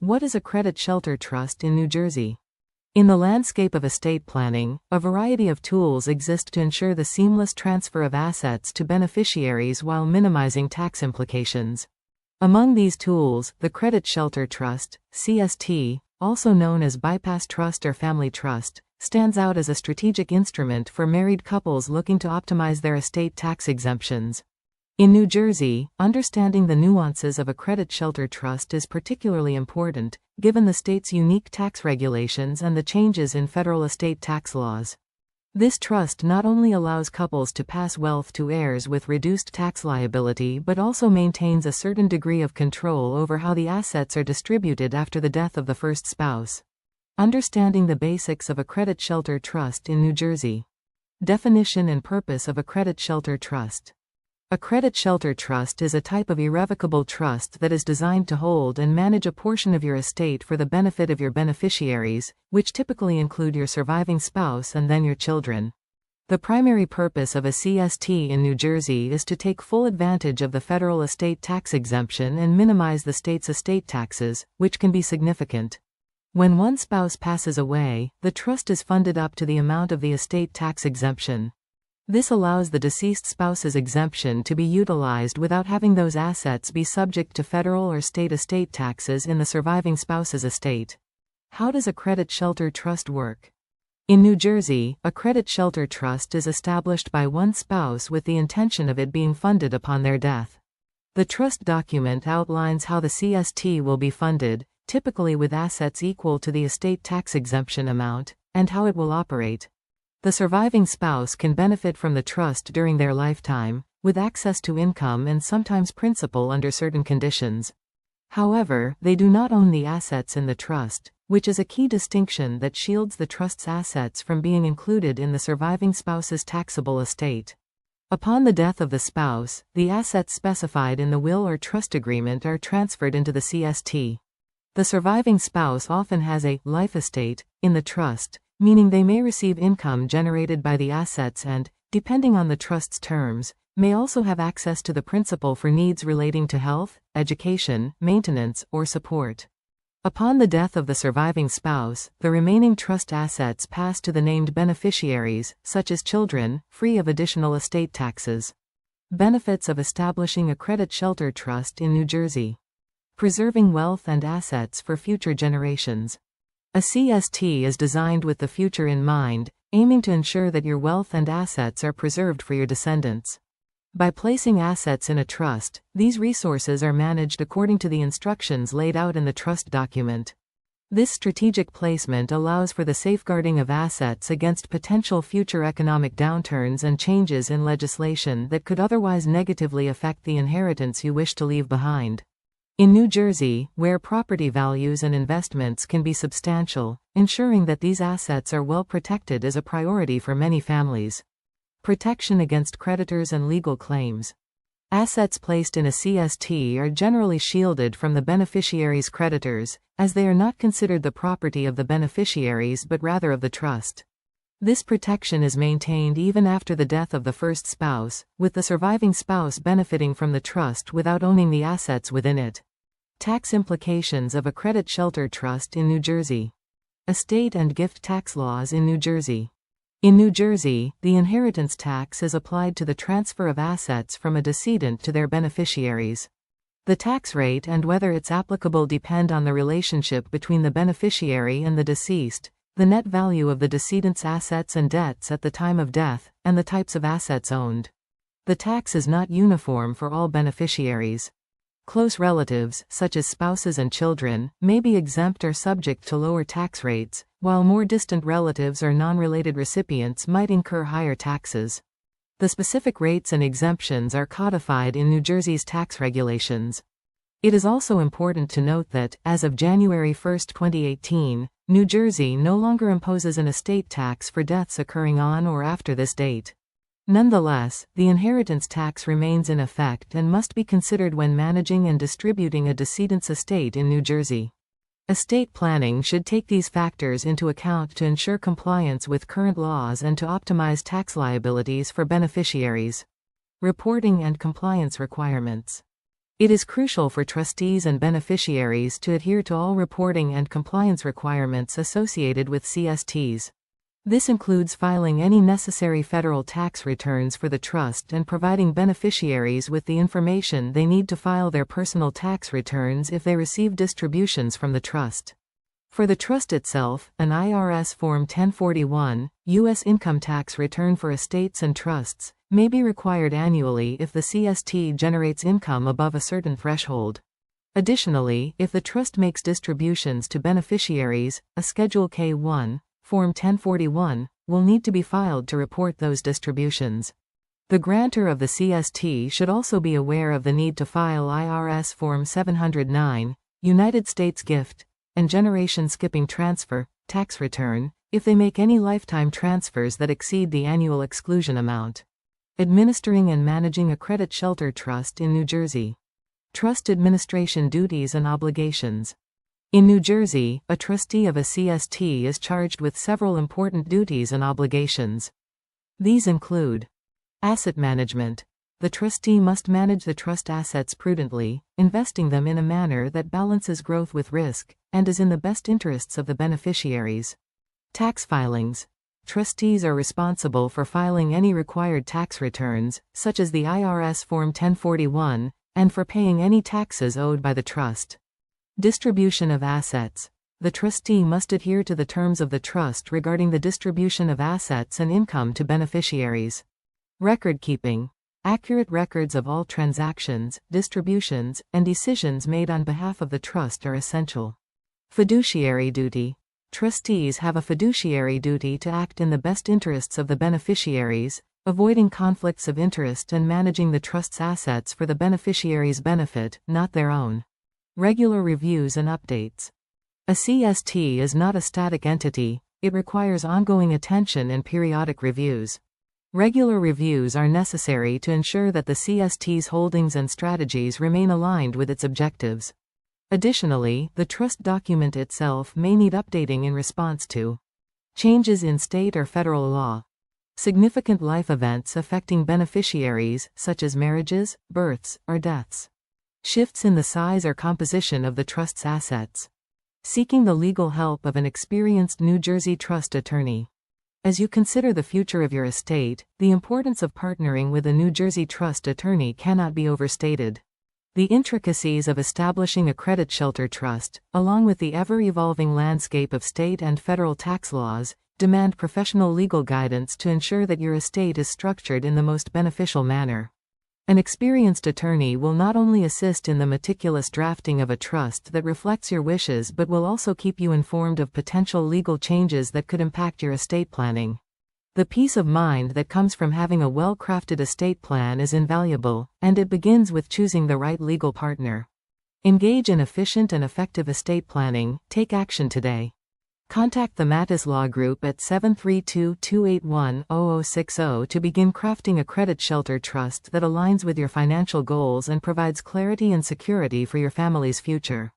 What is a credit shelter trust in New Jersey? In the landscape of estate planning, a variety of tools exist to ensure the seamless transfer of assets to beneficiaries while minimizing tax implications. Among these tools, the Credit Shelter Trust, CST, also known as Bypass Trust or Family Trust, stands out as a strategic instrument for married couples looking to optimize their estate tax exemptions. In New Jersey, understanding the nuances of a credit shelter trust is particularly important, given the state's unique tax regulations and the changes in federal estate tax laws. This trust not only allows couples to pass wealth to heirs with reduced tax liability but also maintains a certain degree of control over how the assets are distributed after the death of the first spouse. Understanding the basics of a credit shelter trust in New Jersey. Definition and purpose of a credit shelter trust. A credit shelter trust is a type of irrevocable trust that is designed to hold and manage a portion of your estate for the benefit of your beneficiaries, which typically include your surviving spouse and then your children. The primary purpose of a CST in New Jersey is to take full advantage of the federal estate tax exemption and minimize the state's estate taxes, which can be significant. When one spouse passes away, the trust is funded up to the amount of the estate tax exemption. This allows the deceased spouse's exemption to be utilized without having those assets be subject to federal or state estate taxes in the surviving spouse's estate. How does a credit shelter trust work? In New Jersey, a credit shelter trust is established by one spouse with the intention of it being funded upon their death. The trust document outlines how the CST will be funded, typically with assets equal to the estate tax exemption amount, and how it will operate. The surviving spouse can benefit from the trust during their lifetime, with access to income and sometimes principal under certain conditions. However, they do not own the assets in the trust, which is a key distinction that shields the trust's assets from being included in the surviving spouse's taxable estate. Upon the death of the spouse, the assets specified in the will or trust agreement are transferred into the CST. The surviving spouse often has a life estate in the trust, meaning they may receive income generated by the assets and, depending on the trust's terms, may also have access to the principal for needs relating to health, education, maintenance, or support. Upon the death of the surviving spouse, the remaining trust assets pass to the named beneficiaries, such as children, free of additional estate taxes. Benefits of establishing a credit shelter trust in New Jersey. Preserving wealth and assets for future generations. A CST is designed with the future in mind, aiming to ensure that your wealth and assets are preserved for your descendants. By placing assets in a trust, these resources are managed according to the instructions laid out in the trust document. This strategic placement allows for the safeguarding of assets against potential future economic downturns and changes in legislation that could otherwise negatively affect the inheritance you wish to leave behind. In New Jersey, where property values and investments can be substantial, ensuring that these assets are well protected is a priority for many families. Protection against creditors and legal claims. Assets placed in a CST are generally shielded from the beneficiary's creditors, as they are not considered the property of the beneficiaries but rather of the trust. This protection is maintained even after the death of the first spouse, with the surviving spouse benefiting from the trust without owning the assets within it. Tax implications of a credit shelter trust in New Jersey. Estate and gift tax laws in New Jersey. In New Jersey, the inheritance tax is applied to the transfer of assets from a decedent to their beneficiaries. The tax rate and whether it's applicable depend on the relationship between the beneficiary and the deceased, the net value of the decedent's assets and debts at the time of death, and the types of assets owned. The tax is not uniform for all beneficiaries. Close relatives, such as spouses and children, may be exempt or subject to lower tax rates, while more distant relatives or non-related recipients might incur higher taxes. The specific rates and exemptions are codified in New Jersey's tax regulations. It is also important to note that, as of January 1, 2018, New Jersey no longer imposes an estate tax for deaths occurring on or after this date. Nonetheless, the inheritance tax remains in effect and must be considered when managing and distributing a decedent's estate in New Jersey. Estate planning should take these factors into account to ensure compliance with current laws and to optimize tax liabilities for beneficiaries. Reporting and compliance requirements. It is crucial for trustees and beneficiaries to adhere to all reporting and compliance requirements associated with CSTs. This includes filing any necessary federal tax returns for the trust and providing beneficiaries with the information they need to file their personal tax returns if they receive distributions from the trust. For the trust itself, an IRS Form 1041, U.S. income tax return for estates and trusts, may be required annually if the CST generates income above a certain threshold. Additionally, if the trust makes distributions to beneficiaries, a Schedule K-1, Form 1041, will need to be filed to report those distributions. The grantor of the CST should also be aware of the need to file IRS Form 709, United States Gift and Generation Skipping Transfer, tax return, if they make any lifetime transfers that exceed the annual exclusion amount. Administering and managing a credit shelter trust in New Jersey. Trust administration duties and obligations. In New Jersey, a trustee of a CST is charged with several important duties and obligations. These include asset management. The trustee must manage the trust assets prudently, investing them in a manner that balances growth with risk, and is in the best interests of the beneficiaries. Tax filings. Trustees are responsible for filing any required tax returns, such as the IRS Form 1041, and for paying any taxes owed by the trust. Distribution of assets. The trustee must adhere to the terms of the trust regarding the distribution of assets and income to beneficiaries. Record keeping. Accurate records of all transactions, distributions, and decisions made on behalf of the trust are essential. Fiduciary duty. Trustees have a fiduciary duty to act in the best interests of the beneficiaries, avoiding conflicts of interest and managing the trust's assets for the beneficiaries' benefit, not their own. Regular reviews and updates. A CST is not a static entity, it requires ongoing attention and periodic reviews. Regular reviews are necessary to ensure that the CST's holdings and strategies remain aligned with its objectives. Additionally, the trust document itself may need updating in response to changes in state or federal law, significant life events affecting beneficiaries, such as marriages, births, or deaths, shifts in the size or composition of the trust's assets, seeking the legal help of an experienced New Jersey trust attorney. As you consider the future of your estate, the importance of partnering with a New Jersey trust attorney cannot be overstated. The intricacies of establishing a credit shelter trust, along with the ever-evolving landscape of state and federal tax laws, demand professional legal guidance to ensure that your estate is structured in the most beneficial manner. An experienced attorney will not only assist in the meticulous drafting of a trust that reflects your wishes but will also keep you informed of potential legal changes that could impact your estate planning. The peace of mind that comes from having a well-crafted estate plan is invaluable, and it begins with choosing the right legal partner. Engage in efficient and effective estate planning. Take action today. Contact the Matus Law Group at 732-281-0060 to begin crafting a credit shelter trust that aligns with your financial goals and provides clarity and security for your family's future.